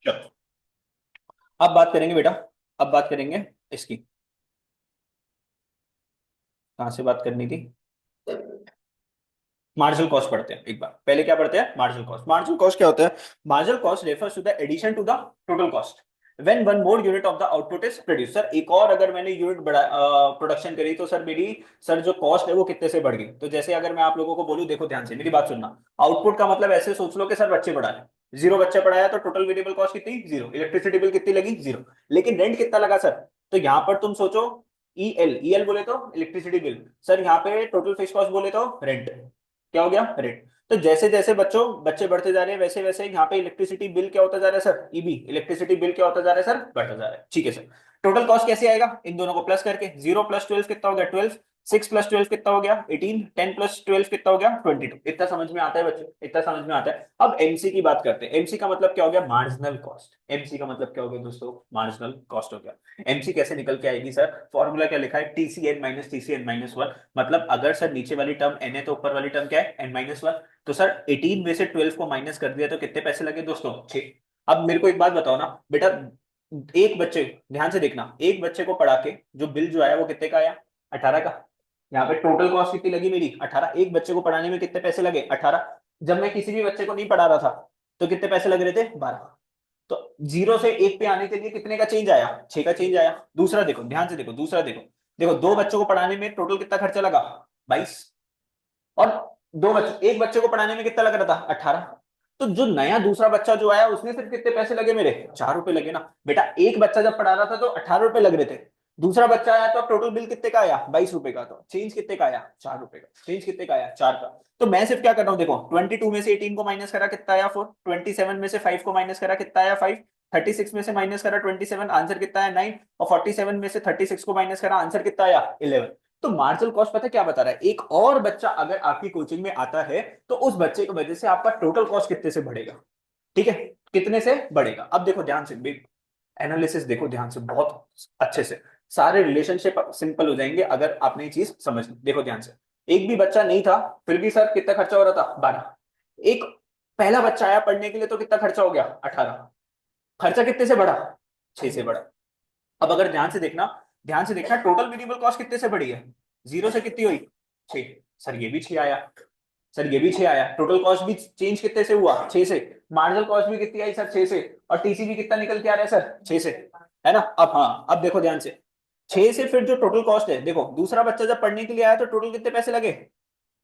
चलो, अब बात करेंगे बेटा। अब बात करेंगे इसकी। कहां से बात करनी थी? मार्जिनल कॉस्ट पढ़ते हैं एक बार। पहले क्या पढ़ते हैं? Marginal cost. मार्जिनल कॉस्ट क्या होता है? Marginal cost refers to the addition to the total cost when one more unit of the output is produce. Sir एक और अगर मैंने यूनिट बढ़ा प्रोडक्शन करी तो सर मेरी सर जो कॉस्ट है वो कितने से बढ़ गई। तो जैसे अगर मैं आप लोगों को बोलूं, देखो ध्यान से मेरी बात सुनना। आउटपुट का मतलब ऐसे सोच लो कि सर बच्चे बढ़ाए, जीरो बच्चे पढ़ाया तो टोटल वेरिएबल कॉस्ट कितनी? जीरो। इलेक्ट्रिसिटी बिल कितनी लगी? जीरो। लेकिन रेंट कितना लगा सर? तो यहाँ पर तुम सोचो, ई एल बोले तो इलेक्ट्रिसिटी बिल, सर यहाँ पे टोटल फिक्स कॉस्ट बोले तो रेंट। क्या हो गया? रेट। तो जैसे जैसे बच्चे बढ़ते जा रहे हैं वैसे वैसे यहाँ पे इलेक्ट्रिसिटी बिल क्या होता जा रहा है सर? ईबी, इलेक्ट्रिसिटी बिल क्या होता जा रहा है सर? बढ़ता जा रहा है। ठीक है सर। टोटल कॉस्ट कैसे आएगा? इन दोनों को प्लस करके। जीरो प्लस ट्वेल्व कितना हो गया? 12। 6 प्लस 12 कितना हो गया? 18। 10 प्लस 12 कितना हो गया? 22। इतना समझ में आता है बच्चे? इतना समझ में आता है। अब एमसी की बात करते हैं। एमसी का मतलब क्या हो गया? Marginal cost. एमसी का मतलब क्या हो गया दोस्तों? मार्जिनल कॉस्ट हो गया। एमसी कैसे निकल के आएगी सर? फॉर्मूला क्या लिखा है? TCN minus TCN minus one. मतलब अगर सर नीचे वाली टर्म एन है तो ऊपर वाली टर्म क्या है? N minus one. तो सर 18 में से 12 को माइनस कर दिया तो कितने पैसे लगे दोस्तों? 6। अब मेरे को एक बात बताओ ना बेटा, एक बच्चे, ध्यान से देखना, एक बच्चे को पढ़ा के जो बिल जो आया वो कितने का आया? 18 का। यहाँ पे टोटल कॉस्ट कितनी लगी मेरी? 18। एक बच्चे को पढ़ाने में कितने पैसे लगे? 18। जब मैं किसी भी बच्चे को नहीं पढ़ा रहा था तो कितने पैसे लग रहे थे? 12। तो जीरो से एक पे आने के लिए कितने का चेंज आया? 6 का चेंज आया। दूसरा देखो, ध्यान से देखो, दूसरा देखो। देखो दो बच्चों को पढ़ाने में टोटल कितना खर्चा लगा? 22। और दो बच्चे, एक बच्चे को पढ़ाने में कितना लग रहा था? 18। तो जो नया दूसरा बच्चा जो आया उसने सिर्फ कितने पैसे लगे मेरे? 4 रुपए लगे ना बेटा। एक बच्चा जब पढ़ा रहा था तो 18 रुपए लग रहे थे। दूसरा बच्चा आया तो टोटल बिल कितने का आया? 22 रुपए का। तो चेंज कितने का आया? 4 रुपए का। चेंज कितने का आया? 4 का। तो मैं सिर्फ क्या कर रहा हूँ देखो, 22 में से 18 को माइनस करा कितना आया? 4। 27 में से 5 को माइनस करा कितना आया? 5। 36 में से माइनस करा 27, आंसर कितना आया? 9। और 47 में से 36 को माइनस करा, आंसर कितना आया? 11। तो मार्जिनल कॉस्ट पता है क्या बता रहा है? एक और बच्चा अगर आपकी कोचिंग में आता है तो उस बच्चे की वजह से आपका टोटल कॉस्ट कितने से बढ़ेगा। ठीक है? कितने से बढ़ेगा? अब देखो ध्यान से, एनालिसिस देखो ध्यान से, बहुत अच्छे से। सारे रिलेशनशिप सिंपल हो जाएंगे अगर आपने ये चीज समझ ली। देखो ध्यान से। एक भी बच्चा नहीं था फिर भी सर कितना खर्चा हो रहा था? 12। एक पहला बच्चा आया पढ़ने के लिए तो कितना खर्चा हो गया? 18। खर्चा कितने से बढ़ा? 6 से बढ़ा। अब अगर ध्यान से देखना, टोटल वेरिएबल कॉस्ट कितने से बढ़ी है? जीरो से कितनी हुई? 6। सर ये भी 6 आया। सर ये भी 6 आया। टोटल कॉस्ट भी चेंज कितने से हुआ? 6 से। मार्जिनल कॉस्ट भी कितनी आई सर? 6 से। और टीसी भी कितना निकल के आ रहा है सर? 6 से। है ना? अब हाँ, अब देखो ध्यान से। 6 से फिर जो टोटल कॉस्ट है, देखो दूसरा बच्चा जब पढ़ने के लिए आया तो टोटल कितने पैसे लगे?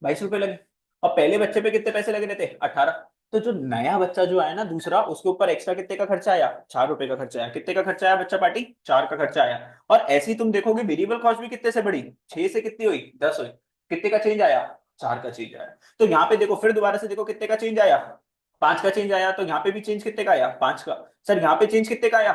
22 रुपए लगे। और पहले बच्चे पे कितने पैसे लगे रहते? 18। तो जो नया बच्चा जो आया ना दूसरा, उसके ऊपर एक्स्ट्रा कितने का खर्चा आया? 4 रुपए का खर्चा आया। कितने का खर्चा आया बच्चा पार्टी? 4 का खर्चा आया। और ऐसे ही तुम देखोगे वेरिएबल कॉस्ट भी कितने से बढ़ी? 6 से कितनी हुई? 10 हुई। कितने का चेंज आया? 4 का चेंज आया। तो यहाँ पे देखो, फिर दोबारा से देखो कितने का चेंज आया? 5 का चेंज आया। तो यहाँ पे भी चेंज कितने का आया? 5 का। सर यहाँ पे चेंज कितने का आया?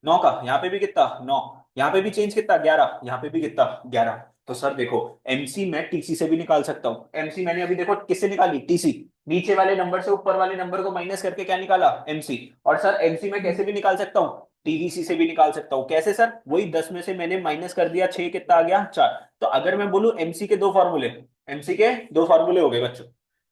9 का। यहाँ पे भी कितना? 9। यहाँ पे भी चेंज कितना? 11। यहाँ पे भी कितना? 11। तो सर देखो, एमसी मैं टीसी से भी निकाल सकता हूँ। एमसी मैंने अभी देखो किससे निकाली? टीसी। नीचे वाले नंबर से ऊपर वाले नंबर को माइनस करके क्या निकाला? एमसी। और सर एमसी मैं कैसे भी निकाल सकता हूँ? टीवीसी से भी निकाल सकता हूँ। कैसे सर? वही 10 में से मैंने माइनस कर दिया 6, कितना आ गया? 4। तो अगर मैं बोलूं एमसी के दो फॉर्मूले, एमसी के दो फॉर्मूले हो गए बच्चों।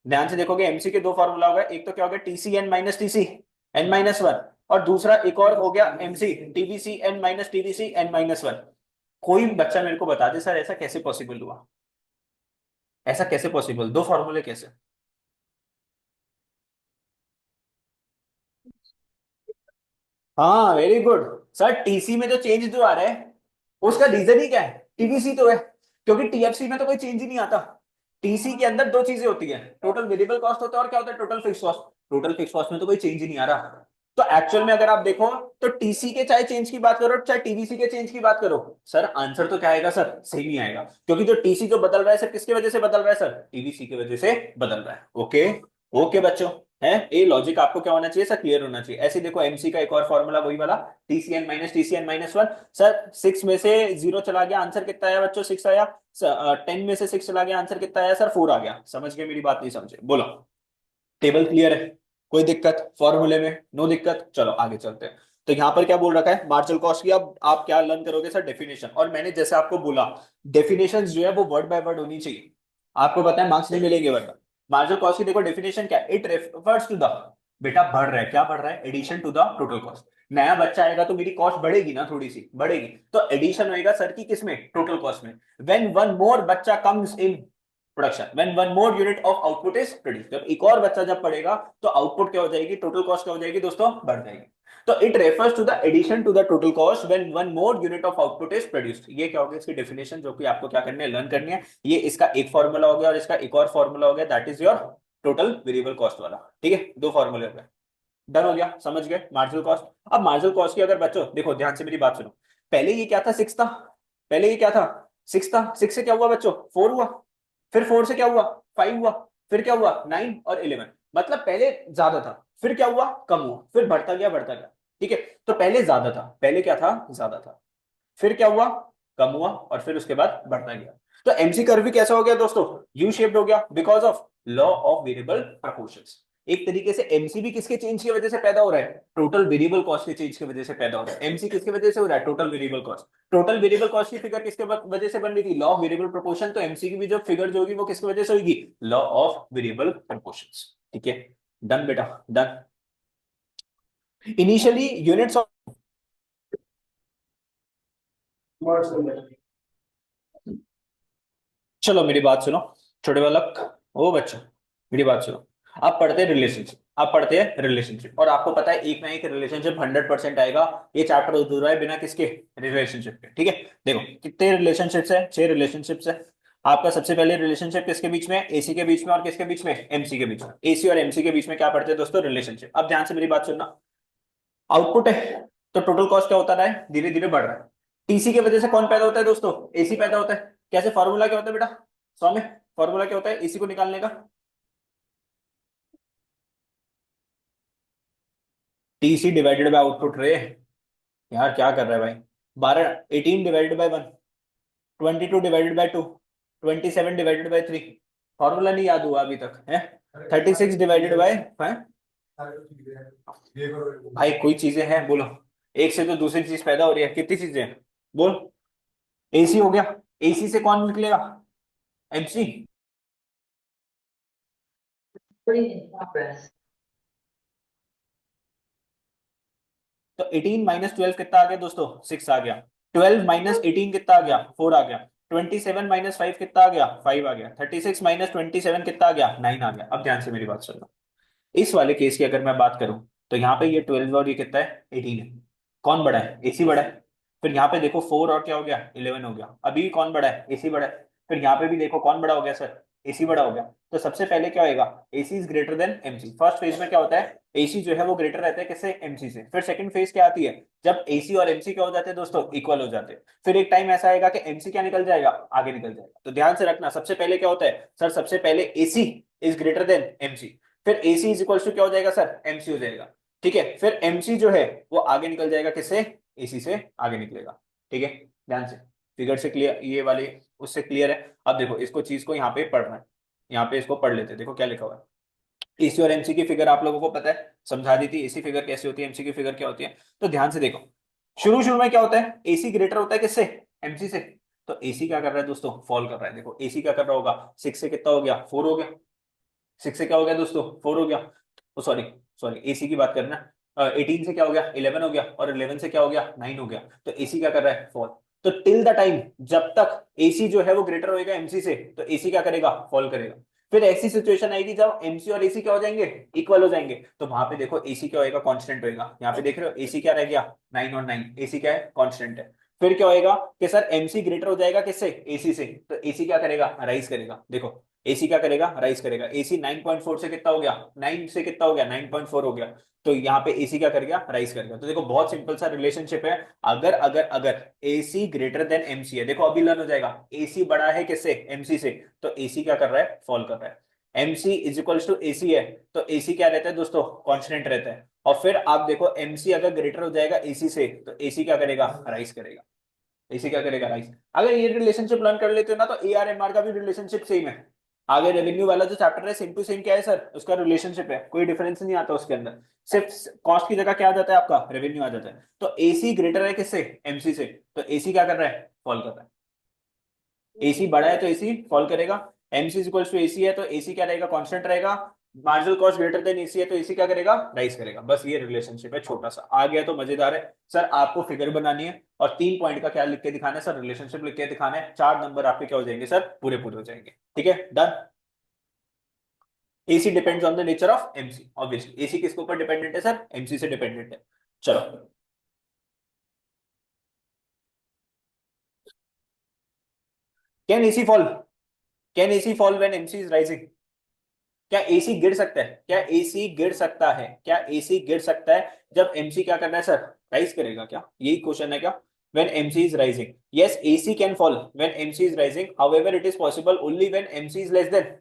ध्यान से देखोगे, एमसी के दो फॉर्मूला हो गए। एक तो क्या हो गया? TC N minus TC N minus one. और दूसरा एक और हो गया MC TVC N minus TVC N minus one. कोई बच्चा मेरे को बता दे सर ऐसा कैसे पॉसिबल हुआ? ऐसा कैसे पॉसिबल? दो फॉर्मूले कैसे? हाँ वेरी गुड। सर टीसी में जो चेंज जो आ रहा है उसका रीजन ही क्या है? टीवीसी तो है। क्योंकि टीएफसी में तो कोई चेंज ही नहीं आता। टीसी के अंदर दो चीजें होती है, टोटल वेरिएबल कॉस्ट होता है और क्या होता है? Total fix cost. Total fix cost में तो कोई चेंज ही नहीं आ रहा। तो एक्चुअल में अगर आप देखो तो टीसी के चाहे चेंज की बात करो चाहे टीवीसी के चेंज की बात करो, सर आंसर तो क्या आएगा सर? सेम ही आएगा। क्योंकि जो टीसी जो बदल रहा है सर किसकी वजह से बदल रहा है सर? टीवीसी की वजह से बदल रहा है। ओके। ओके बच्चों, है ये लॉजिक आपको क्या होना चाहिए सर? क्लियर होना चाहिए। ऐसे देखो एमसी का एक और फॉर्मूला वही वाला, टीसीएन माइनस वन। सर 6 में से 0 चला गया, आंसर कितना आया बच्चों? 6 आया। 10 में से 6 चला गया, आंसर कितना आया सर? 4 आ गया। समझ गए मेरी बात? नहीं समझे? बोलो। टेबल क्लियर है? कोई दिक्कत फॉर्मूले में? नो दिक्कत। चलो आगे चलते हैं। तो यहाँ पर क्या बोल रखा है मार्जिनल कॉस्ट की? अब आप क्या लर्न करोगे सर? डेफिनेशन। और मैंने जैसे आपको बोला, डेफिनेशन जो है वो वर्ड बाय वर्ड होनी चाहिए। आपको पता है मार्क्स नहीं मिलेंगे वरना। मार्जिनल कॉस्ट की देखो डेफिनेशन क्या है? इट रेफर्स टू द बेटा बढ़ रहा है, क्या बढ़ रहा है? Addition to the total cost. नया बच्चा आएगा तो मेरी कॉस्ट बढ़ेगी ना, थोड़ी सी बढ़ेगी, तो एडिशन होएगा सर की किसमें? टोटल कॉस्ट में। व्हेन वन मोर बच्चा comes in production, when one more unit of output is produce, जब एक और बच्चा जब पड़ेगा तो आउटपुट क्या हो जाएगी? टोटल कॉस्ट क्या हो जाएगी दोस्तों? बढ़ जाएगी। तो it refers to the addition to the total cost when one more unit of output is produced. ये क्या हो गया इसकी डेफिनेशन, जो कि आपको क्या करनी है? लर्न करनी है। ये इसका एक फॉर्मूला हो गया और इसका एक और फॉर्मूला हो गया, that is your total variable cost वाला। ठीक है, दो फॉर्मूले हो गए। डन हो गया, समझ गए मार्जिनल कॉस्ट। अब मार्जिनल कॉस्ट की अगर बच्चों देखो ध्यान से मेरी बात सुनो, पहले ये क्या था? सिक्स था। पहले ये क्या था? सिक्स था। सिक्स से क्या हुआ बच्चों? फोर हुआ। फिर फोर से क्या हुआ? फाइव हुआ। फिर क्या हुआ? नाइन और इलेवन। मतलब पहले ज्यादा था, फिर क्या हुआ? कम हुआ, फिर बढ़ता गया बढ़ता गया। ठीक है, तो पहले ज्यादा था, पहले क्या था? ज्यादा था। फिर क्या हुआ? कम हुआ, और फिर उसके बाद बढ़ता गया। तो एमसी कर्व भी कैसा हो गया दोस्तों? यू शेप्ड हो गया, because of law of variable proportions. एक तरीके से एमसी भी किसके चेंज की वजह से पैदा हो रहा है? टोटल वेरिएबल कॉस्ट के चेंज की वजह से पैदा हो रहा है। एमसी किसकी वजह से हो रहा है? Total variable cost. Total variable cost की फिगर किसके वजह से बन रही थी? Law of variable proportion. तो एमसी की भी जो फिगर जो होगी वो किसकी वजह से होगी? Law of variable proportions. ठीक है, डन बेटा, डन। इनिशियली यूनिट्स ऑफ, चलो मेरी बात सुनो छोटे बालक, ओ बच्चों, मेरी बात सुनो। आप पढ़ते हैं रिलेशनशिप, आप पढ़ते हैं रिलेशनशिप, और आपको पता है एक ना एक रिलेशनशिप 100% आएगा। ये चैप्टर अधूरा है बिना किसके? रिलेशनशिप के। ठीक है, देखो कितने रिलेशनशिप्स है? 6 रिलेशनशिप्स है। आपका सबसे पहले रिलेशनशिप किसके बीच में? एसी के बीच में, और किसके बीच में? एमसी के बीच में। एसी और एमसी के बीच में क्या पढ़ते हैं दोस्तों? रिलेशनशिप। अब ध्यान से मेरी बात सुनना, आउटपुट है तो टोटल कॉस्ट क्या होता रहा है? धीरे धीरे बढ़ रहा है। टीसी की वजह से कौन पैदा होता है दोस्तों? एसी पैदा होता है। कैसे? फॉर्मूला क्या होता है बेटा? सौम्य, फॉर्मूला क्या होता है एसी को निकालने का? टीसी डिवाइडेड बाय आउटपुट रे। यार क्या कर रहा है भाई? 12, 18 divided by 1, 22 divided by 2, 27 divided by 3। Formula नहीं याद हुआ अभी तक है? 36 डिवाइडेड बाय है। भाई कोई चीजें हैं बोलो, एक से तो दूसरी चीज पैदा हो रही है, कितनी चीजें हैं बोल? एसी हो गया, एसी से कौन निकलेगा? एमसी। तो 18 माइनस 12 कितना आ गया दोस्तों? 6 आ गया। 12 माइनस 18 कितना आ गया? 4 आ गया। 27 माइनस 5 कितना आ गया? 5 आ गया। 36 माइनस 27 कितना आ गया? 9 आ गया। अब ध्यान से मेरी बात सुनना, इस वाले केस की अगर मैं बात करूं तो यहाँ पे ये 12 और ये कितना है? 18 है। कौन बड़ा है? एसी बड़ा है। फिर यहाँ पे देखो 4 और क्या हो गया? 11 हो गया। अभी कौन बड़ा है? एसी बड़ा है। फिर यहाँ पे भी देखो कौन बड़ा हो गया सर? एसी बड़ा हो गया। तो सबसे पहले क्या होगा? AC is greater than MC. First phase में क्या होता है? एसी जो है वो ग्रेटर रहता है किससे? एमसी से। फिर सेकंड फेज क्या आती है? जब एसी और एमसी क्या हो जाते हैं दोस्तों? इक्वल हो जाते हैं। फिर एक टाइम ऐसा आएगा कि एमसी क्या निकल जाएगा? आगे निकल जाएगा। तो ध्यान से रखना, सबसे पहले क्या होता है सर? सबसे पहले AC is greater than MC. फिर AC इज इक्वल टू क्या हो जाएगा सर? MC हो जाएगा। ठीक है, फिर MC जो है वो आगे निकल जाएगा किससे? AC से आगे निकलेगा। ठीक है, ध्यान से, फिगर से क्लियर, ये वाले उससे क्लियर है। अब देखो इसको चीज को यहाँ पे पढ़ना है, यहाँ पे इसको पढ़ लेते हैं। देखो क्या लिखा हुआ है, AC और MC की फिगर आप लोगों को पता है, समझा दी थी। AC फिगर कैसी होती है, MC की फिगर क्या होती है। तो ध्यान से देखो, शुरू शुरू में क्या होता है? AC ग्रेटर होता है किससे? MC से। तो AC क्या कर रहा है दोस्तों? फॉल कर रहा है। देखो AC क्या कर रहा होगा? 6 से कितना हो गया? 4 हो गया। 6 से क्या हो गया दोस्तों? 4 हो गया। तो सॉरी, सॉरी एसी की बात करना। 18 से क्या हो गया? 11 हो गया। और 11 से क्या हो गया? 9 हो गया। तो एसी क्या कर रहा है? फॉल। तो टिल द टाइम जब तक एसी जो है वो ग्रेटर होएगा एमसी से, तो एसी क्या करेगा? फॉल करेगा। फिर ऐसी सिचुएशन आएगी जब एमसी और एसी क्या हो जाएंगे? इक्वल हो जाएंगे। तो वहां पे देखो एसी क्या होएगा? कांस्टेंट होएगा। यहाँ पे देख रहे हो एसी क्या रह गया? 9 और 9, एसी क्या है? कांस्टेंट है। फिर क्या होएगा कि सर एमसी ग्रेटर हो जाएगा किससे? एसी से। तो एसी क्या करेगा? राइज करेगा। देखो एसी क्या करेगा? राइज करेगा। एसी 9.4 से कितना हो गया? 9 से कितना हो गया? 9.4 हो गया। तो यहाँ पे एसी क्या करेगा? राइज करेगा। तो देखो बहुत सिंपल सा रिलेशनशिप है। अगर अगर अगर एसी ग्रेटर देन एमसी है, देखो अभी लर्न हो जाएगा, एसी बड़ा है किससे? एमसी से। तो एसी क्या कर रहा है? फॉल कर रहा है। MC is equals to AC है, तो एसी क्या रहता है दोस्तों? कॉन्स्टेंट रहता है। और फिर आप देखो एमसी अगर ग्रेटर हो जाएगा एसी से, तो एसी क्या करेगा? राइज करेगा। एसी क्या करेगा? राइज। अगर ये रिलेशनशिप लर्न कर लेते हो ना, तो AR MR का भी रिलेशनशिप सेम है। आगे रेवेन्यू वाला जो चैप्टर है सेम टू सेम क्या है सर? उसका रिलेशनशिप है, कोई डिफरेंस नहीं आता उसके अंदर। सिर्फ कॉस्ट की जगह क्या आ जाता है? आपका रेवेन्यू आ जाता है। तो एसी ग्रेटर है किससे? एमसी से। तो एसी क्या कर रहा है? फॉल कर रहा है। एसी बड़ा है तो एसी फॉल करेगा। एमसी इक्वल्स टू एसी है तो एसी क्या रहेगा? कांस्टेंट रहेगा। Marginal cost greater than AC है तो एसी क्या करेगा, राइज करेगा। बस ये रिलेशनशिप है, छोटा सा आ गया तो मजेदार है। सर आपको फिगर बनानी है और 3 पॉइंट का क्या लिख के दिखाना है सर, रिलेशनशिप लिख के दिखाना है। 4 नंबर आपके क्या हो जाएंगे सर, पूरे पूरे हो जाएंगे। ठीक है, done. AC depends on the nature of MC, obviously AC किसके ऊपर डिपेंडेंट है सर, एमसी से डिपेंडेंट है। चलो, can AC fall, can AC fall when MC is rising? क्या एसी गिर सकता है, क्या एसी गिर सकता है, क्या एसी गिर सकता है जब एमसी क्या करना है सर, राइज करेगा क्या, यही क्वेश्चन है क्या? when mc is rising, yes ac can fall when mc is rising, however it is possible only when mc is less than,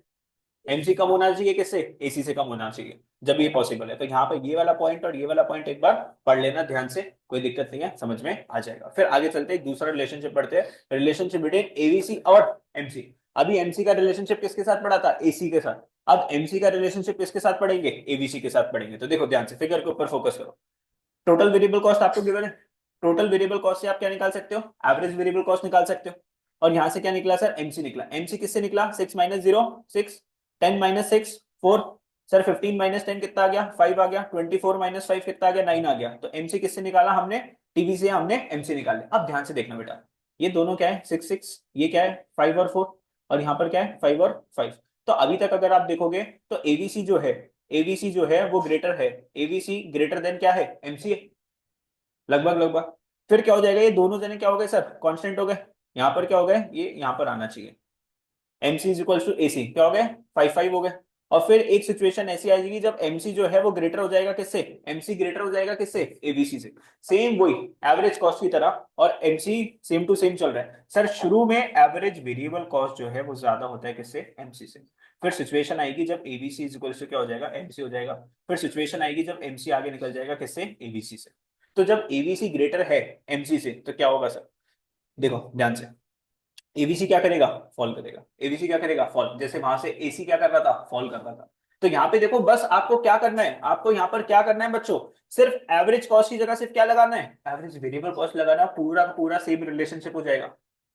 MC कम होना चाहिए किससे, एसी से कम होना चाहिए जब ये पॉसिबल है। तो यहाँ पर ये वाला पॉइंट और ये वाला पॉइंट एक बार पढ़ लेना ध्यान से, कोई दिक्कत नहीं है, समझ में आ जाएगा। फिर आगे चलते हैं, एक दूसरा रिलेशनशिप पढ़ते हैं, रिलेशनशिप बिटवीन एवीसी और एमसी। अभी एमसी का रिलेशनशिप किसके साथ पढ़ा था, एसी के साथ। अब एमसी का रिलेशनशिप किसके साथ पढ़ेंगे, एवीसी के साथ पढ़ेंगे। तो देखो ध्यान से, फिगर के ऊपर फोकस करो। टोटल वेरिएबल कॉस्ट आपको गिवन है, टोटल वेरिएबल कॉस्ट से आप क्या निकाल सकते हो, एवरेज वेरिएबल कॉस्ट निकाल सकते हो। और यहां से क्या निकला सर, एमसी निकला। एमसी किससे निकला, 6 - 0 6, 10 - 6 4, सर 15 - 10 कितना आ गया, 5 आ गया। 24 - 5 कितना आ गया, 9 आ गया। तो एमसी किससे निकाला हमने, टीवी से हमने एमसी निकाले। अब ध्यान से देखना बेटा, ये दोनों क्या है, 6 6, ये क्या है 5 और 4, और यहाँ पर क्या है 5 और 5। तो अभी तक अगर आप देखोगे तो एबीसी जो है, एबीसी जो है वो ग्रेटर है, एबीसी ग्रेटर देन क्या है, एमसी है, लगभग लगभग। फिर क्या हो जाएगा, ये दोनों जने क्या हो गए सर, कांस्टेंट हो गए। यहाँ पर क्या हो गए, ये यहाँ पर आना चाहिए, MC is equal to AC क्या हो गए, 5 5 हो गए। और फिर एक सिचुएशन ऐसी आ जाएगी जब एमसी जो है वो ग्रेटर हो जाएगा किससे, एमसी ग्रेटर हो जाएगा किससे, एबीसी से। सेम वही एवरेज कॉस्ट की तरह, और एमसी सेम टू सेम चल रहा है सर। शुरू में एवरेज वेरिएबल कॉस्ट जो है वो ज्यादा होता है किससे, एमसी से। फिर सिचुएशन आएगी जब एबीसी इज इक्वल टू क्या हो जाएगा, एमसी हो जाएगा। फिर सिचुएशन आएगी जब एमसी आगे निकल जाएगा किससे, एबीसी से। तो जब एबीसी ग्रेटर है एमसी से तो क्या होगा सर, देखो ध्यान से, एबीसी क्या करेगा, फॉल करेगा। एबीसी क्या करेगा, फॉल। जैसे वहां से एसी क्या कर रहा था, फॉल कर रहा था। तो यहाँ पे देखो, बस आपको क्या करना है, आपको यहाँ पर क्या करना है बच्चों, सिर्फ एवरेज कॉस्ट की जगह सिर्फ क्या लगाना है, एवरेज वेरिएबल कॉस्ट लगाना। पूरा का पूरा सेम रिलेशनशिप हो जाएगा,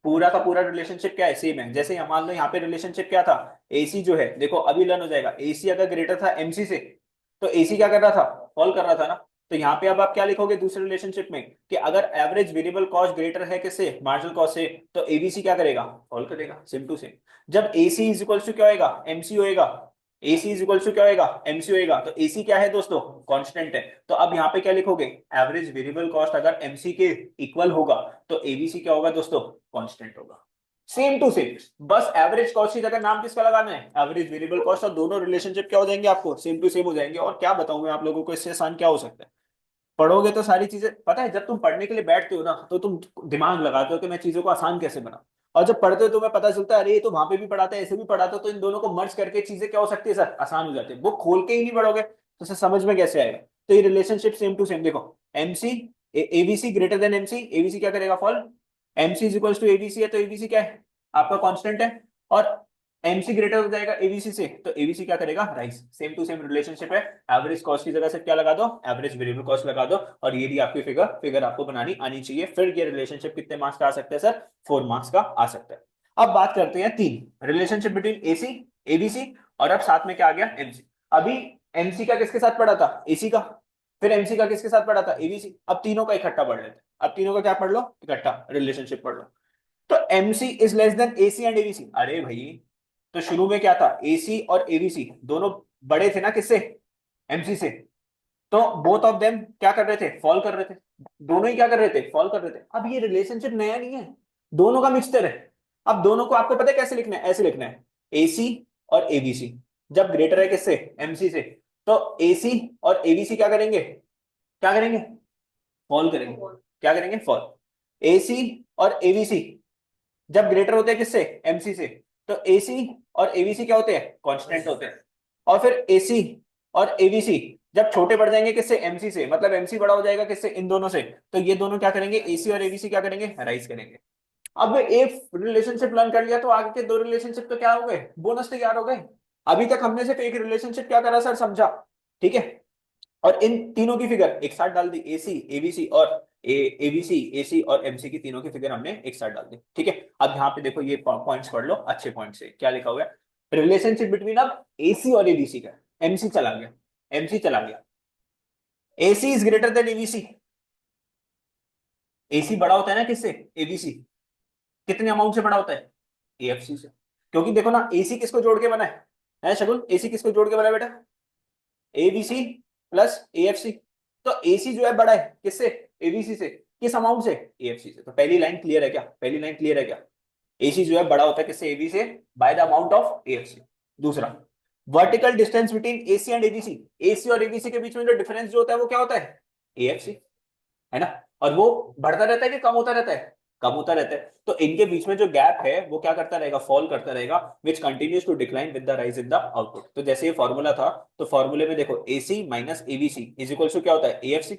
पूरा का पूरा रिलेशनशिप क्या है, सेम है। जैसे मान लो यहाँ पे रिलेशनशिप क्या था, एसी जो है, देखो अभी लर्न हो जाएगा। एसी अगर ग्रेटर था एमसी से तो एसी क्या कर रहा था, फॉल कर रहा था ना। तो यहाँ पे अब आप क्या लिखोगे दूसरे रिलेशनशिप में, कि अगर एवरेज वेरिएबल कॉस्ट ग्रेटर है किससे, मार्जिनल कॉस्ट से, तो एबीसी क्या करेगा, फॉल करेगा, सेम टू सेम। जब एसी इज इक्वल टू क्या होगा, एमसी होएगा, एसी इज इक्वल टू क्या होएगा, एमसी होएगा। तो एसी क्या है दोस्तों, कांस्टेंट है। तो अब यहाँ पे क्या लिखोगे, एवरेज वेरिएबल कॉस्ट अगर एमसी के इक्वल होगा तो एबीसी क्या होगा दोस्तों, कांस्टेंट होगा, सेम टू सेम। बस एवरेज कॉस्ट की जगह नाम किसका लगाना है, एवरेज वेरिएबल कॉस्ट, और दोनों रिलेशनशिप क्या हो जाएंगे आपको, सेम टू सेम हो जाएंगे। और क्या बताऊं मैं आप लोगों को, इससे आसान क्या हो सकता है। पढ़ोगे तो सारी चीजें पता है, जब तुम पढ़ने के लिए बैठते हो ना तो तुम दिमाग लगाते हो कि मैं चीजों को आसान कैसे बनाऊं। और जब पढ़ते हो तो तुम्हें पता चलता है अरे ये तो वहां पे भी पढ़ाते हैं, ऐसे भी पढ़ाते हो, तो इन दोनों को मर्ज करके चीजें क्या हो सकती है सर, आसान हो जाती है। बुक खोल के ही नहीं पढ़ोगे तो सर समझ में कैसे आएगा। तो ये रिलेशनशिप सेम टू सेम देखो, MC ABC greater than MC, ABC क्या करेगा, fall. MC is equal to ABC है तो एबीसी क्या है, आपका कांस्टेंट है। और एमसी ग्रेटर हो जाएगा एबीसी से तो एबीसी क्या करेगा, rise. Same to same relationship है। एवरेज कॉस्ट की जगह से क्या लगा दो, एवरेज वेरिएबल कॉस्ट लगा दो। और ये भी आपकी फिगर फिगर आपको बनानी आनी चाहिए। फिर ये रिलेशनशिप कितने मार्क्स का आ सकता है सर, 4 मार्क्स का आ सकता है। अब बात करते हैं तीन, रिलेशनशिप बिटवीन एसी एबीसी, और अब साथ में क्या आ गया, एमसी। अभी एमसी का किसके साथ पढ़ा था, एसी का। फिर एमसी का किसके साथ पढ़ा था, एबीसी। अब तीनों का इकट्ठा पढ़ लेते हैं। अब तीनों का क्या पढ़ लो, इकट्ठा रिलेशनशिप पढ़ लो। तो MC is less than AC and ABC, अरे भाई तो शुरू में क्या था, एसी और एबीसी दोनों बड़े थे ना किससे, एमसी से। तो बोथ ऑफ देम क्या कर रहे थे, फॉल कर रहे थे। दोनों ही क्या कर रहे थे, फॉल कर रहे थे। अब ये रिलेशनशिप नया नहीं है, दोनों का मिक्सचर है। अब दोनों को आपको पता है कैसे लिखना है, ऐसे लिखना है, एसी और एबीसी जब ग्रेटर है किससे, एमसी से, तो एसी और एबीसी क्या करेंगे, क्या करेंगे, फॉल करेंगे। क्या करेंगे, फॉल। एसी और एबीसी जब ग्रेटर होते हैं किससे, एमसी से, तो एसी और एबीसी क्या होते हैं, कांस्टेंट होते हैं। और फिर एसी और एबीसी जब छोटे पड़ जाएंगे किससे, एमसी से, मतलब एमसी बड़ा हो जाएगा किससे, इन दोनों से, तो ये दोनों क्या करेंगे, एसी और एबीसी क्या करेंगे, राइज करेंगे। अब एक रिलेशनशिप लर्न कर लिया तो आगे के दो रिलेशनशिप तो क्या हो गए, बोनस तैयार हो गए। अभी तक हमने सिर्फ एक रिलेशनशिप क्या करा सर, समझा, ठीक है। और इन तीनों की फिगर एक साथ डाल दी, एसी एबीसी और एबीसी एसी और एमसी की तीनों की फिगर हमने एक साथ डाल दी, ठीक है। अब यहाँ पे देखो ये पॉइंट्स पढ़ लो अच्छे पॉइंट से, क्या लिखा हुआ है, रिलेशनशिप बिटवीन अब एसी और एबीसी का। एमसी चला गया, एमसी चला गया। AC is greater than ABC. AC बड़ा होता है ना किससे? एबीसी। कितने अमाउंट से बड़ा होता है? एएफसी से। क्योंकि देखो ना, एसी किसको जोड़ के बना है शगुन? एसी किसको जोड़ के बना है बेटा? ABC plus AFC. तो एसी जो है बड़ा है किससे? एबीसी से। किस अमाउंट से? एएफसी से। तो पहली लाइन क्लियर है क्या? पहली लाइन क्लियर है क्या? एसी जो है बड़ा होता है किससे? एबी से, by the amount of AFC. दूसरा, vertical distance between AC and ABC. AC और एबीसी के बीच में जो डिफरेंस जो होता है वो क्या होता है? एएफसी, है ना? और वो बढ़ता रहता है कि कम होता रहता है? कम होता रहता है। तो इनके बीच में जो गैप है वो क्या करता रहेगा? फॉल करता रहेगा, which continues to decline with the rise in the output. तो जैसे ये फॉर्मूला था, तो फॉर्मूले में देखो AC minus ABC is equal to क्या होता है? एएफसी।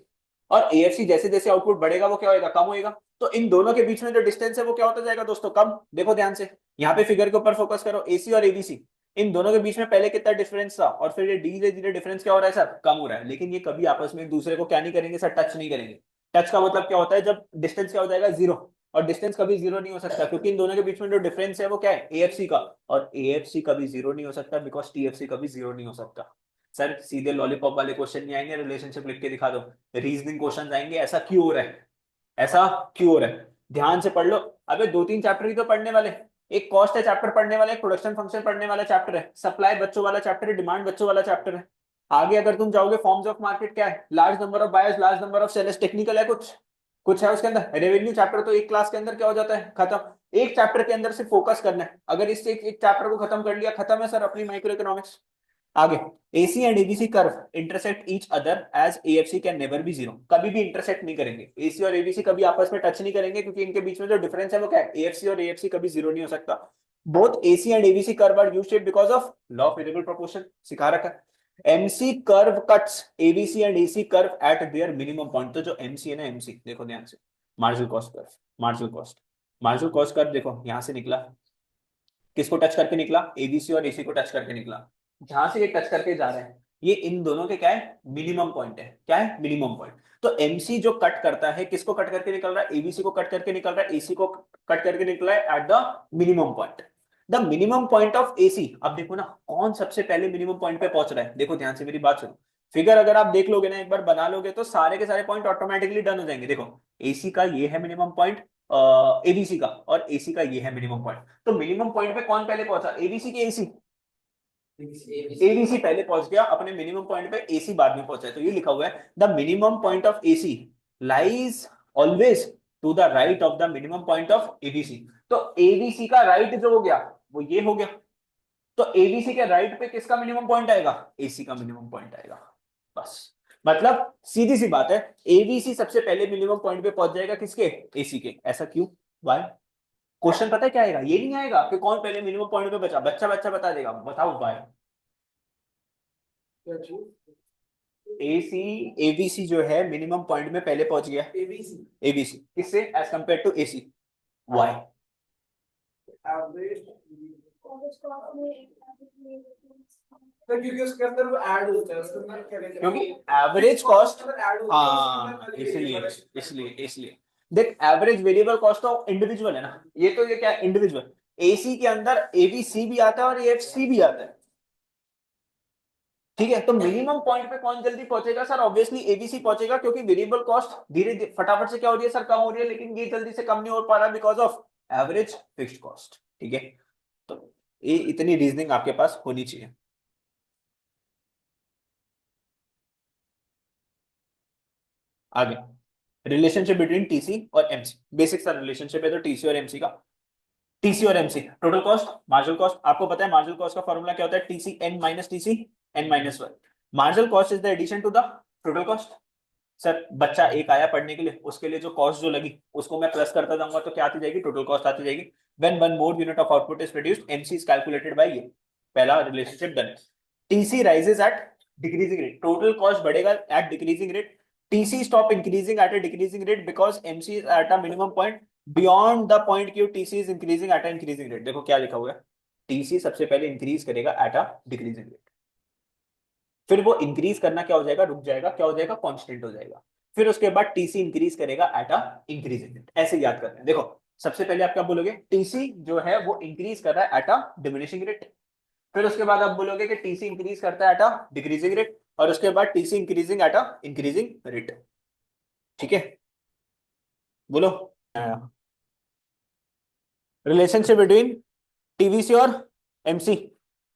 और एएफसी जैसे जैसे आउटपुट बढ़ेगा वो क्या होगा? कम होएगा। तो इन दोनों के बीच में जो डिस्टेंस है वो क्या होता जाएगा दोस्तों? कम। देखो ध्यान से, यहाँ पे फिगर के ऊपर फोकस करो, एसी और एबीसी, इन दोनों के बीच में पहले कितना डिफरेंस था, और फिर ये धीरे धीरे डिफरेंस क्या हो रहा है सर? कम हो रहा है। लेकिन ये कभी आपस में एक दूसरे को क्या नहीं करेंगे सर? टच नहीं करेंगे। टच का मतलब क्या होता है? जब डिस्टेंस क्या हो जाएगा? जीरो। और डिस्टेंस कभी जीरो नहीं हो सकता, क्योंकि इन दोनों के बीच में जो डिफरेंस है वो क्या है? एएफसी का। और एएफसी कभी जीरो नहीं हो सकता, बिकॉज टीएफसी कभी जीरो नहीं हो सकता। सर सीधे लॉलीपॉप वाले क्वेश्चन नहीं आएंगे, रिलेशनशिप लिख के दिखा दो। रीजनिंग क्वेश्चन आएंगे, ऐसा क्यों हो रहा है? ऐसा क्यों हो रहा है? ध्यान से पढ़ लो। अबे दो तीन चैप्टर ही तो पढ़ने वाले। एक कॉस्ट है चैप्टर पढ़ने वाला, एक प्रोडक्शन फंक्शन पढ़ने वाला चैप्टर है, सप्लाई बच्चों वाला चैप्टर है, डिमांड बच्चों वाला चैप्टर है। आगे अगर तुम जाओगे, फॉर्म्स ऑफ मार्केट क्या है? Large number of buyers, large number of sellers, technical है कुछ, कुछ है उसके अंदर। रेवेन्यू चैप्टर तो एक क्लास के अंदर क्या हो जाता है? खत्म। एक चैप्टर के अंदर से फोकस करना है। अगर इससे एक चैप्टर को खत्म कर लिया, खत्म है सर अपनी माइक्रो इकोनॉमिक्स। आगे, AC and ABC curve intersect each other as AFC can never be zero. कभी भी इंटरसेक्ट नहीं करेंगे, AC और ABC कभी आपस में टच नहीं करेंगे, क्योंकि इनके बीच में जो डिफरेंस है वो क्या है? AFC और AFC कभी जीरो नहीं हो सकता। Both AC and ABC curve are U shape because of law of variable proportion, सिखा रखा है। MC curve cuts ABC and AC curve at their minimum point. तो जो MC है ना, MC देखो ध्यान से, marginal cost curve, marginal cost curve देखो यहां से निकला, किसको टच करके निकला? एबीसी और एसी को टच करके निकला। जहां से ये टच करके जा रहे हैं, ये इन दोनों के क्या है? मिनिमम पॉइंट है। क्या है? Minimum point. तो एमसी जो कट करता है, किसको कट करके निकल रहा है? एबीसी को कट करके निकल रहा है, एसी को कट करके निकल रहा है at the minimum point. The minimum point of AC. अब देखो ना, कौन सबसे पहले मिनिमम पॉइंट पे पहुंच रहा है? देखो ध्यान से मेरी बात सुनो। फिगर अगर आप देख लोगे ना, एक बार बना लोगे, तो सारे के सारे पॉइंट ऑटोमेटिकली डन हो जाएंगे। देखो, एसी का ये है मिनिमम पॉइंट, एबीसी का, और एसी का ये है मिनिमम पॉइंट। तो मिनिमम पॉइंट पे कौन पहले पहुंचा? एबीसी की एसी? एबीसी पहले पहुंच गया अपने मिनिमम पॉइंट पे, एसी बाद में पहुंचा है। तो ये लिखा हुआ है, the minimum point of AC lies always to the right of the minimum point of ABC. तो एबीसी का राइट जो हो गया वो ये हो गया। तो एबीसी के राइट पे किसका मिनिमम पॉइंट आएगा? एसी का मिनिमम पॉइंट आएगा। बस, मतलब सीधी सी बात है, एबीसी सबसे पहले मिनिमम पॉइंट पे पहुंच जाएगा, किसके? एसी के। ऐसा क्यों? वाई? क्वेश्चन पता है क्या आएगा? ये नहीं आएगा कि कौन पहले मिनिमम पॉइंट पे बचा, बच्चा बच्चा बता देगा। बताओ वाई? एसी, एबीसी जो है मिनिमम पॉइंट में पहले पहुंच गया। एबीसी, एबीसी किससे? As compare to AC. Why? क्योंकि उसके अंदर वो ऐड होता है, उसके अंदर क्योंकि एवरेज कॉस्ट, हाँ इसलिए, इसलिए देख, एवरेज वेरिएबल कॉस्ट तो इंडिविजुअल है ना, ये तो ये क्या है? इंडिविजुअल। एसी के अंदर एबीसी भी आता है और एएफसी भी आता है। ठीक है, तो मिनिमम पॉइंट पे कौन जल्दी पहुंचेगा सर? ऑब्वियसली एबीसी पहुंचेगा, क्योंकि वेरिएबल कॉस्ट धीरे धीरे फटाफट से क्या हो रही है सर? कम हो रही है। लेकिन ये जल्दी से कम नहीं हो पा रहा because of average fixed cost. ठीक है, तो ये इतनी रीजनिंग आपके पास होनी चाहिए। आगे, रिलेशनशिप बिटवीन टीसी और एमसी। बेसिक सा रिलेशनशिप है तो टीसी और एमसी का। टीसी और MC, total cost, marginal cost. आपको पता है मार्जिनल कॉस्ट का फॉर्मूला क्या होता है? TC N minus TC N minus one. Marginal cost is the addition to the total cost. Sir बच्चा एक आया पढ़ने के लिए, उसके लिए जो कॉस्ट जो लगी उसको मैं प्लस करता जाऊंगा, तो क्या आती जाएगी? टोटल कॉस्ट आती जाएगी। When one more unit of output is produced, MC is calculated by ये। पहला relationship done. TC rises at decreasing rate, total cost बढ़ेगा at decreasing rate. TC stop increasing at a decreasing rate because MC is at a minimum point beyond the point Q TC is increasing at an increasing rate. देखो क्या लिखा हुआ है, TC सबसे पहले increase करेगा eight a decreasing rate, फिर वो इंक्रीज करना क्या हो जाएगा? रुक जाएगा, क्या हो जाएगा? कांस्टेंट हो जाएगा। फिर उसके बाद टीसी इंक्रीज करेगा एट अ इंक्रीजिंग रेट। ऐसे याद करते हैं। देखो सबसे पहले आप क्या बोलोगे? टीसी जो है वो इंक्रीज कर रहा है एट अ डिमिनिशिंग रेट। फिर उसके बाद आप बोलोगे कि टीसी इंक्रीज करता है एट अ डिक्रीजिंग रेट, और उसके बाद TC increasing at an increasing rate. ठीक है, बोलो। रिलेशनशिप बिटवीन टीवीसी और एमसी।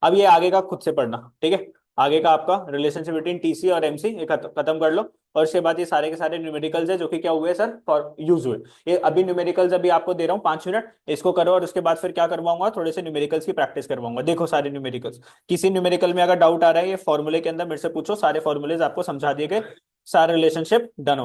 अब ये आगे का खुद से पढ़ना, ठीक है। आगे का आपका रिलेशनशिप बिटवीन टीसी और एमसी ये खत्म कर लो, और उसके बाद ये सारे के सारे न्यूमेरिकल्स है जो कि क्या हुए सर, फॉर यूज हुए। ये अभी न्यूमेरिकल्स अभी आपको दे रहा हूँ 5 मिनट, इसको करो, और उसके बाद फिर क्या करवाऊंगा, थोड़े से न्यूमेरिकल्स की प्रैक्टिस करवाऊंगा। देखो सारे न्यूमेरिकल्स, किसी न्यूमेरिकल में अगर डाउट आ रहा है ये फॉर्मूले के अंदर मेरे से पूछो, सारे फॉर्मूलेज आपको समझा दिए गए, सारे रिलेशनशिप डन हो गए।